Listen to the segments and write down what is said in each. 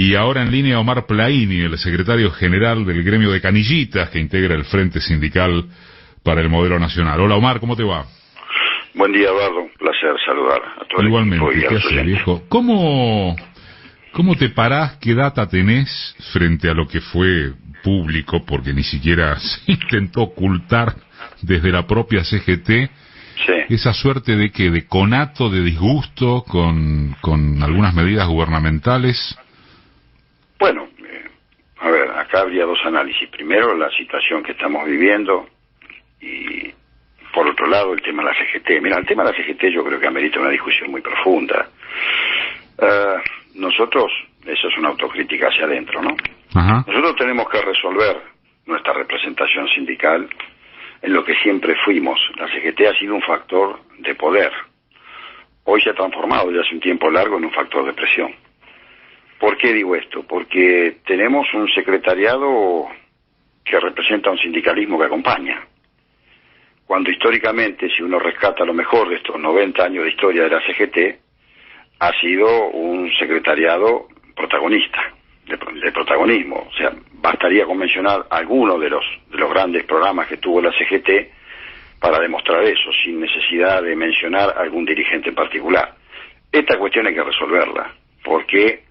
Y ahora en línea Omar Plaini, el secretario general del gremio de canillitas que integra el Frente Sindical para el Modelo Nacional. Hola Omar, ¿cómo te va? Buen día, Eduardo. Un placer saludar a todo Igualmente, el equipo y a ¿qué los haces, oyentes. viejo? ¿Cómo te parás? ¿Qué data tenés frente a lo que fue público? Porque ni siquiera se intentó ocultar desde la propia CGT Sí. esa suerte de conato, de disgusto con algunas medidas gubernamentales. Bueno, a ver, acá habría dos análisis. Primero, la situación que estamos viviendo y, por otro lado, el tema de la CGT. Mira, el tema de la CGT yo creo que amerita una discusión muy profunda. Nosotros, eso es una autocrítica hacia adentro, ¿no? Ajá. Nosotros tenemos que resolver nuestra representación sindical en lo que siempre fuimos. La CGT ha sido un factor de poder. Hoy se ha transformado ya hace un tiempo largo en un factor de presión. ¿Por qué digo esto? Porque tenemos un secretariado que representa un sindicalismo que acompaña. Cuando históricamente, si uno rescata lo mejor de estos 90 años de historia de la CGT, ha sido un secretariado protagonista, de protagonismo. O sea, bastaría con mencionar algunos de los grandes programas que tuvo la CGT para demostrar eso, sin necesidad de mencionar algún dirigente en particular. Esta cuestión hay que resolverla, porque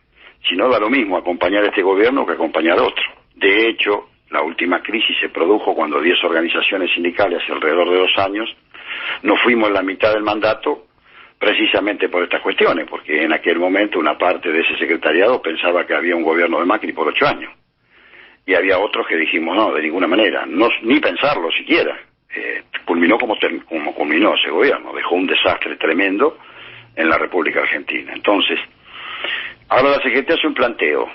si no da lo mismo acompañar a este gobierno que acompañar a otro. De hecho, la última crisis se produjo cuando 10 organizaciones sindicales, hace alrededor de 2 años, nos fuimos en la mitad del mandato precisamente por estas cuestiones, porque en aquel momento una parte de ese secretariado pensaba que había un gobierno de Macri por 8 años. Y había otros que dijimos, no, de ninguna manera, no, ni pensarlo siquiera. Culminó como culminó ese gobierno, dejó un desastre tremendo en la República Argentina. Entonces, ahora la CGT hace un planteo,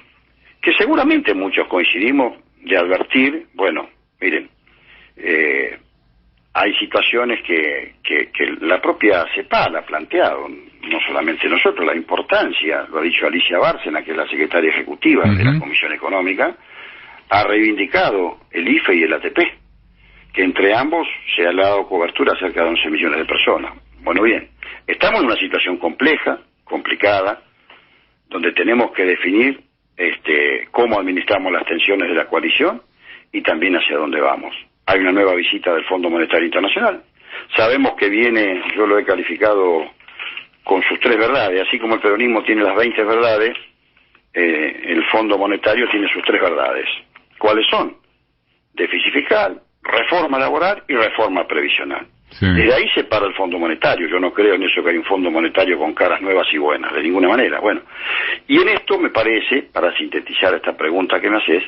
que seguramente muchos coincidimos de advertir, bueno, miren, hay situaciones que la propia CEPAL ha planteado, no solamente nosotros, la importancia, lo ha dicho Alicia Bárcena, que es la secretaria ejecutiva de la Comisión Económica, ha reivindicado el IFE y el ATP, que entre ambos se ha dado cobertura a cerca de 11 millones de personas. Bueno, bien, estamos en una situación compleja, complicada, donde tenemos que definir cómo administramos las tensiones de la coalición y también hacia dónde vamos. Hay una nueva visita del Fondo Monetario Internacional. Sabemos que viene, yo lo he calificado con sus 3 verdades, así como el peronismo tiene las 20 verdades, el Fondo Monetario tiene sus 3 verdades. ¿Cuáles son? Déficit fiscal, reforma laboral y reforma previsional. Sí. Desde ahí se para el Fondo Monetario. Yo no creo en eso que hay un Fondo Monetario con caras nuevas y buenas, de ninguna manera. Bueno, y en esto me parece, para sintetizar esta pregunta que me haces,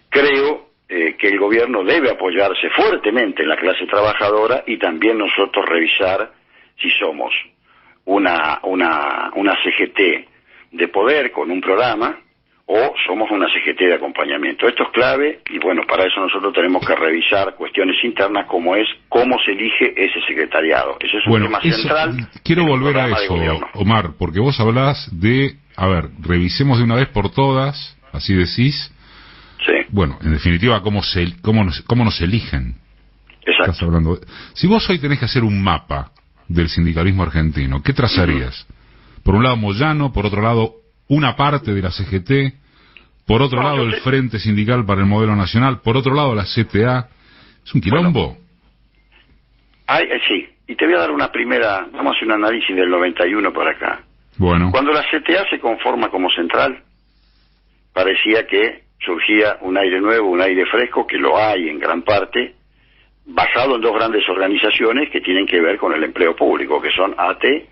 creo que el gobierno debe apoyarse fuertemente en la clase trabajadora y también nosotros revisar si somos una CGT de poder con un programa o somos una CGT de acompañamiento. Esto es clave y bueno, para eso nosotros tenemos que revisar cuestiones internas como es cómo se elige ese secretariado. Ese es un tema central. Quiero volver a eso, Omar, porque vos hablás de, revisemos de una vez por todas, así decís. Sí. Bueno, en definitiva, cómo nos eligen. Exacto. Estás hablando. Si vos hoy tenés que hacer un mapa del sindicalismo argentino, ¿qué trazarías? Por un lado Moyano, por otro lado una parte de la CGT, por otro lado el Frente Sindical para el Modelo Nacional, por otro lado la CTA. ¿Es un quilombo? Bueno, sí, y te voy a dar una primera, vamos a hacer un análisis del 91 por acá. Bueno. Cuando la CTA se conforma como central, parecía que surgía un aire nuevo, un aire fresco, que lo hay en gran parte, basado en 2 grandes organizaciones que tienen que ver con el empleo público, que son ATE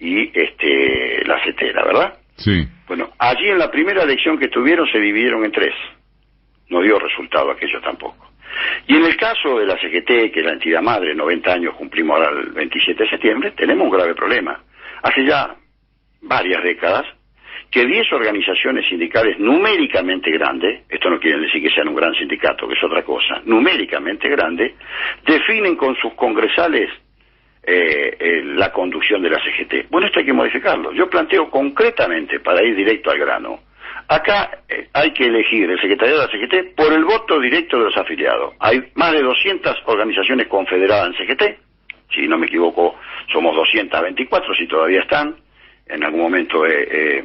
y la CETERA, ¿verdad? Sí. Bueno, allí en la primera elección que tuvieron se dividieron en 3. No dio resultado aquello tampoco. Y en el caso de la CGT, que es la entidad madre, 90 años cumplimos ahora el 27 de septiembre, tenemos un grave problema. Hace ya varias décadas que 10 organizaciones sindicales numéricamente grandes, esto no quiere decir que sean un gran sindicato, que es otra cosa, numéricamente grandes, definen con sus congresales la conducción de la CGT. Bueno, esto hay que modificarlo. Yo planteo concretamente, para ir directo al grano, acá hay que elegir el secretariado de la CGT por el voto directo de los afiliados. Hay más de 200 organizaciones confederadas en CGT, si no me equivoco somos 224, si todavía están, en algún momento he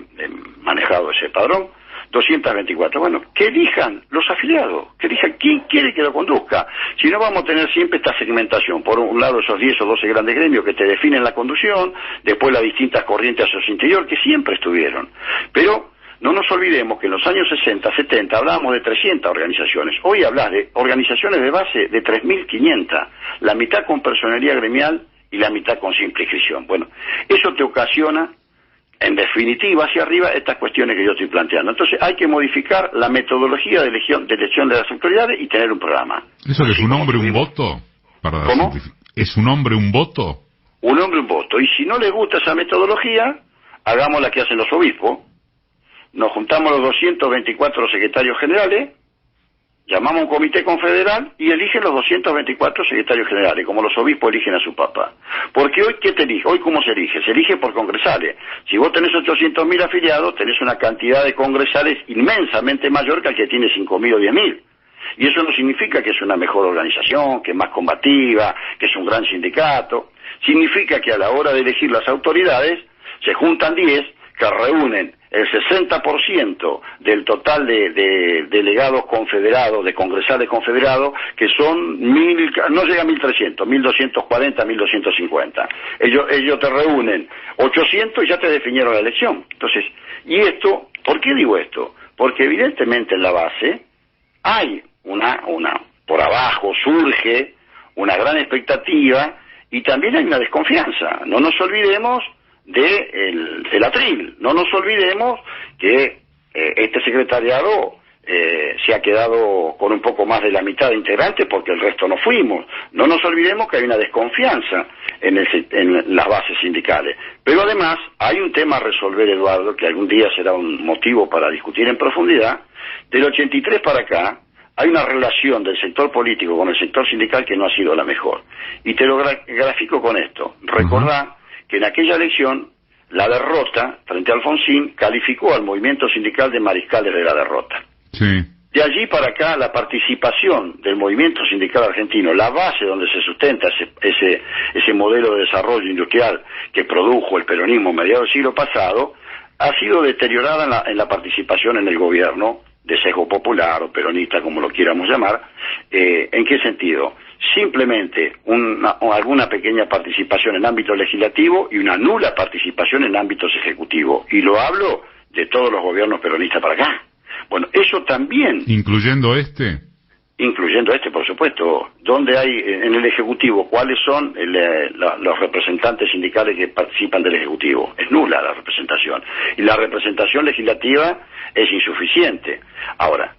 manejado ese padrón. 224. Bueno, que elijan los afiliados, que elijan quién quiere que lo conduzca. Si no, vamos a tener siempre esta segmentación. Por un lado, esos 10 o 12 grandes gremios que te definen la conducción, después las distintas corrientes hacia su interior, que siempre estuvieron. Pero no nos olvidemos que en los años 60, 70 hablábamos de 300 organizaciones. Hoy hablas de organizaciones de base de 3.500, la mitad con personería gremial y la mitad con simple inscripción. Bueno, eso te ocasiona, en definitiva, hacia arriba, estas cuestiones que yo estoy planteando. Entonces hay que modificar la metodología de elección de las autoridades y tener un programa. ¿Eso que es un hombre, un voto? ¿Cómo? ¿Es un hombre, un voto? Un hombre, un voto. Y si no le gusta esa metodología, hagamos la que hacen los obispos. Nos juntamos los 224 secretarios generales, llamamos a un comité confederal y eligen los 224 secretarios generales, como los obispos eligen a su papa. Porque hoy, ¿qué te elige? Hoy, ¿cómo se elige? Se elige por congresales. Si vos tenés 800.000 afiliados, tenés una cantidad de congresales inmensamente mayor que el que tiene 5.000 o 10.000. Y eso no significa que es una mejor organización, que es más combativa, que es un gran sindicato. Significa que a la hora de elegir las autoridades, se juntan 10 que reúnen el 60% del total de delegados confederados, de congresales confederados, que son no llega a 1.300, 1.240, 1.250. Ellos te reúnen 800 y ya te definieron la elección. Entonces, y esto, ¿por qué digo esto? Porque evidentemente en la base hay por abajo surge una gran expectativa y también hay una desconfianza. No nos olvidemos del atril. No nos olvidemos que este secretariado se ha quedado con un poco más de la mitad de integrantes porque el resto no fuimos. No nos olvidemos que hay una desconfianza en las bases sindicales. Pero además hay un tema a resolver, Eduardo, que algún día será un motivo para discutir en profundidad. Del 83 para acá hay una relación del sector político con el sector sindical que no ha sido la mejor. Y te lo grafico con esto. Recordá que en aquella elección, la derrota frente a Alfonsín calificó al movimiento sindical de mariscales de la derrota. Sí. De allí para acá, la participación del movimiento sindical argentino, la base donde se sustenta ese modelo de desarrollo industrial que produjo el peronismo a mediados del siglo pasado, ha sido deteriorada en la participación en el gobierno, de sesgo popular o peronista, como lo quieramos llamar. ¿En qué sentido? Simplemente alguna pequeña participación en ámbito legislativo y una nula participación en ámbitos ejecutivos. Y lo hablo de todos los gobiernos peronistas para acá. Bueno, eso también... ¿Incluyendo este? Incluyendo este, por supuesto. ¿Dónde hay en el Ejecutivo? ¿Cuáles son los representantes sindicales que participan del Ejecutivo? Es nula la representación. Y la representación legislativa es insuficiente. Ahora,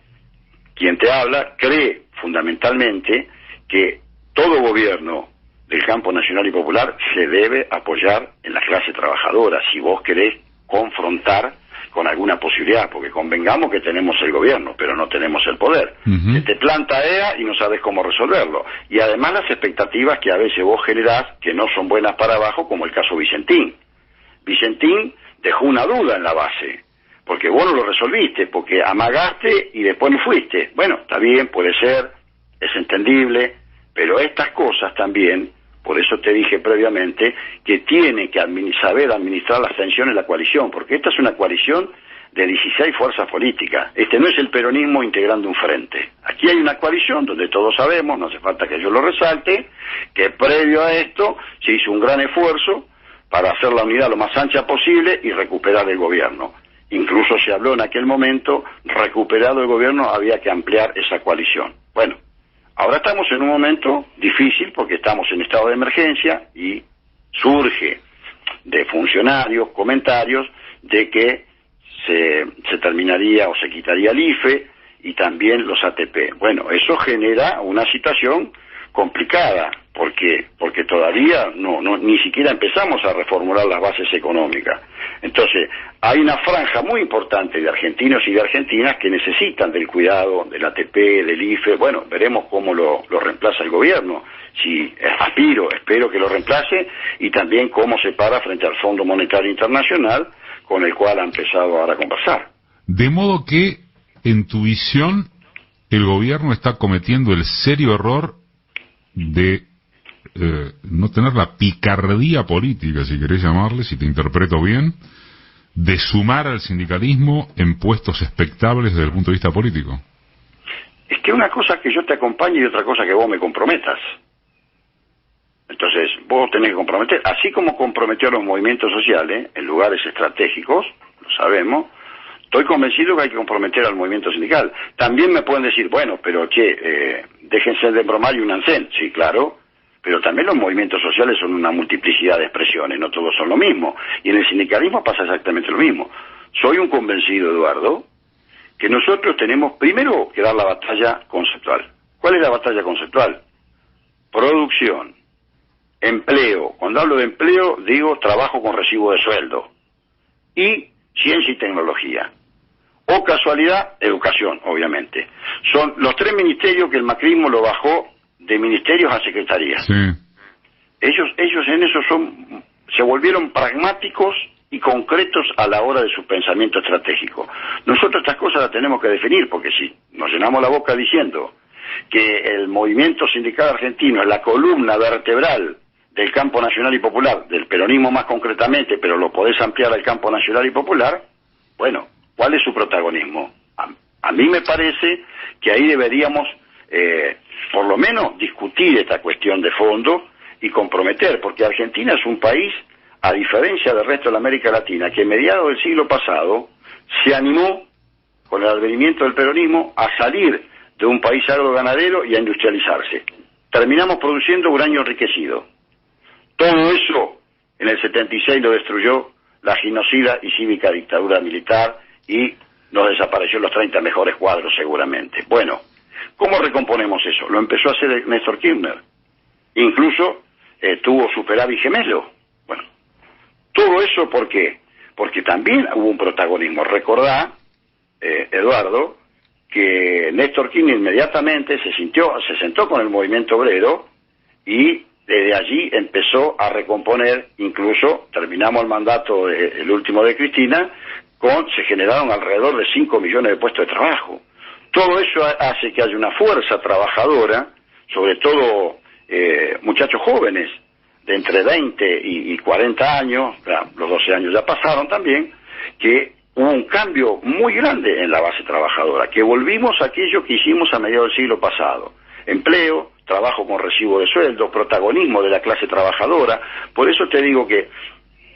quien te habla cree fundamentalmente que todo gobierno del campo nacional y popular se debe apoyar en la clase trabajadora si vos querés confrontar con alguna posibilidad, porque convengamos que tenemos el gobierno, pero no tenemos el poder. Se te planta EA y no sabes cómo resolverlo. Y además las expectativas que a veces vos generás que no son buenas para abajo, como el caso Vicentín. Vicentín dejó una duda en la base, porque vos no lo resolviste, porque amagaste y después no fuiste. Bueno, está bien, puede ser, es entendible, pero estas cosas también, por eso te dije previamente, que tiene que saber administrar las tensiones de la coalición, porque esta es una coalición de 16 fuerzas políticas. Este no es el peronismo integrando un frente. Aquí hay una coalición donde todos sabemos, no hace falta que yo lo resalte, que previo a esto se hizo un gran esfuerzo para hacer la unidad lo más ancha posible y recuperar el gobierno. Incluso se habló en aquel momento, recuperado el gobierno, había que ampliar esa coalición. Bueno, ahora estamos en un momento difícil porque estamos en estado de emergencia y surge de funcionarios comentarios de que se terminaría o se quitaría el IFE y también los ATP. Bueno, eso genera una situación complicada porque todavía ni siquiera empezamos a reformular las bases económicas. Entonces, hay una franja muy importante de argentinos y de argentinas que necesitan del cuidado del ATP, del IFE. Bueno, veremos cómo lo reemplaza el gobierno. Si espero que lo reemplace, y también cómo se para frente al Fondo Monetario Internacional, con el cual ha empezado ahora a conversar. De modo que, en tu visión, el gobierno está cometiendo el serio error de no tener la picardía política, si querés llamarle, si te interpreto bien, de sumar al sindicalismo en puestos expectables desde el punto de vista político? Es que una cosa es que yo te acompañe y otra cosa es que vos me comprometas. Entonces, vos tenés que comprometer, así como comprometió a los movimientos sociales en lugares estratégicos, lo sabemos, estoy convencido que hay que comprometer al movimiento sindical. También me pueden decir, bueno, pero déjense de bromar y únanse. Sí, claro, pero también los movimientos sociales son una multiplicidad de expresiones, no todos son lo mismo. Y en el sindicalismo pasa exactamente lo mismo. Soy un convencido, Eduardo, que nosotros tenemos primero que dar la batalla conceptual. ¿Cuál es la batalla conceptual? Producción, empleo. Cuando hablo de empleo, digo trabajo con recibo de sueldo. Y ciencia y tecnología. O casualidad, educación, obviamente. Son los tres ministerios que el macrismo lo bajó de ministerios a secretarías. Sí. Ellos en eso se volvieron pragmáticos y concretos a la hora de su pensamiento estratégico. Nosotros estas cosas las tenemos que definir, porque si nos llenamos la boca diciendo que el movimiento sindical argentino es la columna vertebral del campo nacional y popular, del peronismo más concretamente, pero lo podés ampliar al campo nacional y popular, bueno, ¿cuál es su protagonismo? A mí me parece que ahí deberíamos por lo menos discutir esta cuestión de fondo y comprometer, porque Argentina es un país, a diferencia del resto de la América Latina, que a mediados del siglo pasado se animó, con el advenimiento del peronismo, a salir de un país agroganadero y a industrializarse. Terminamos produciendo uranio enriquecido. Todo eso en el 76 lo destruyó la genocida y cívica dictadura militar y nos desapareció los 30 mejores cuadros seguramente. Bueno, ¿cómo recomponemos eso? Lo empezó a hacer Néstor Kirchner. Incluso tuvo superávit gemelo. Bueno, todo eso ¿por qué? Porque también hubo un protagonismo. Recordá, Eduardo, que Néstor Kirchner inmediatamente se sentó con el movimiento obrero y desde allí empezó a recomponer, incluso terminamos el mandato, el último de Cristina, se generaron alrededor de 5 millones de puestos de trabajo. Todo eso hace que haya una fuerza trabajadora, sobre todo muchachos jóvenes, de entre 20 y 40 años, los 12 años ya pasaron también, que hubo un cambio muy grande en la base trabajadora, que volvimos a aquello que hicimos a mediados del siglo pasado. Empleo, trabajo con recibo de sueldo, protagonismo de la clase trabajadora. Por eso te digo que,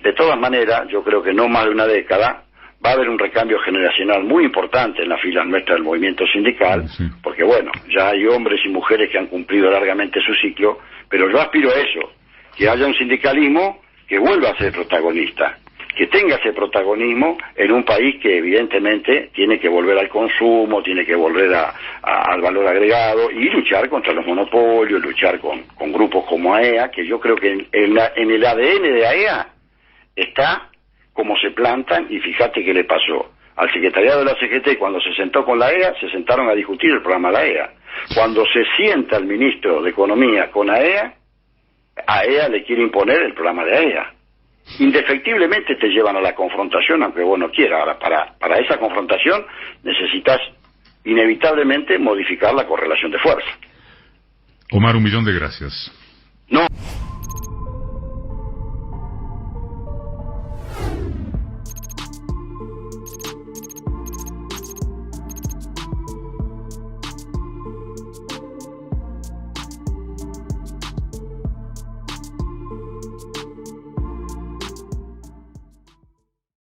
de todas maneras, yo creo que no más de una década, va a haber un recambio generacional muy importante en la fila nuestra del movimiento sindical, sí. Porque bueno, ya hay hombres y mujeres que han cumplido largamente su ciclo, pero yo aspiro a eso, que haya un sindicalismo que vuelva a ser protagonista, que tenga ese protagonismo en un país que evidentemente tiene que volver al consumo, tiene que volver al valor agregado y luchar contra los monopolios, luchar con grupos como AEA, que yo creo que en el ADN de AEA está como se plantan, y fíjate qué le pasó al secretariado de la CGT cuando se sentó con la AEA, se sentaron a discutir el programa de la AEA. Cuando se sienta el ministro de Economía con AEA le quiere imponer el programa de AEA. Indefectiblemente te llevan a la confrontación, aunque vos no quieras. Ahora, para esa confrontación necesitas inevitablemente modificar la correlación de fuerza. Omar, 1.000.000 de gracias. No.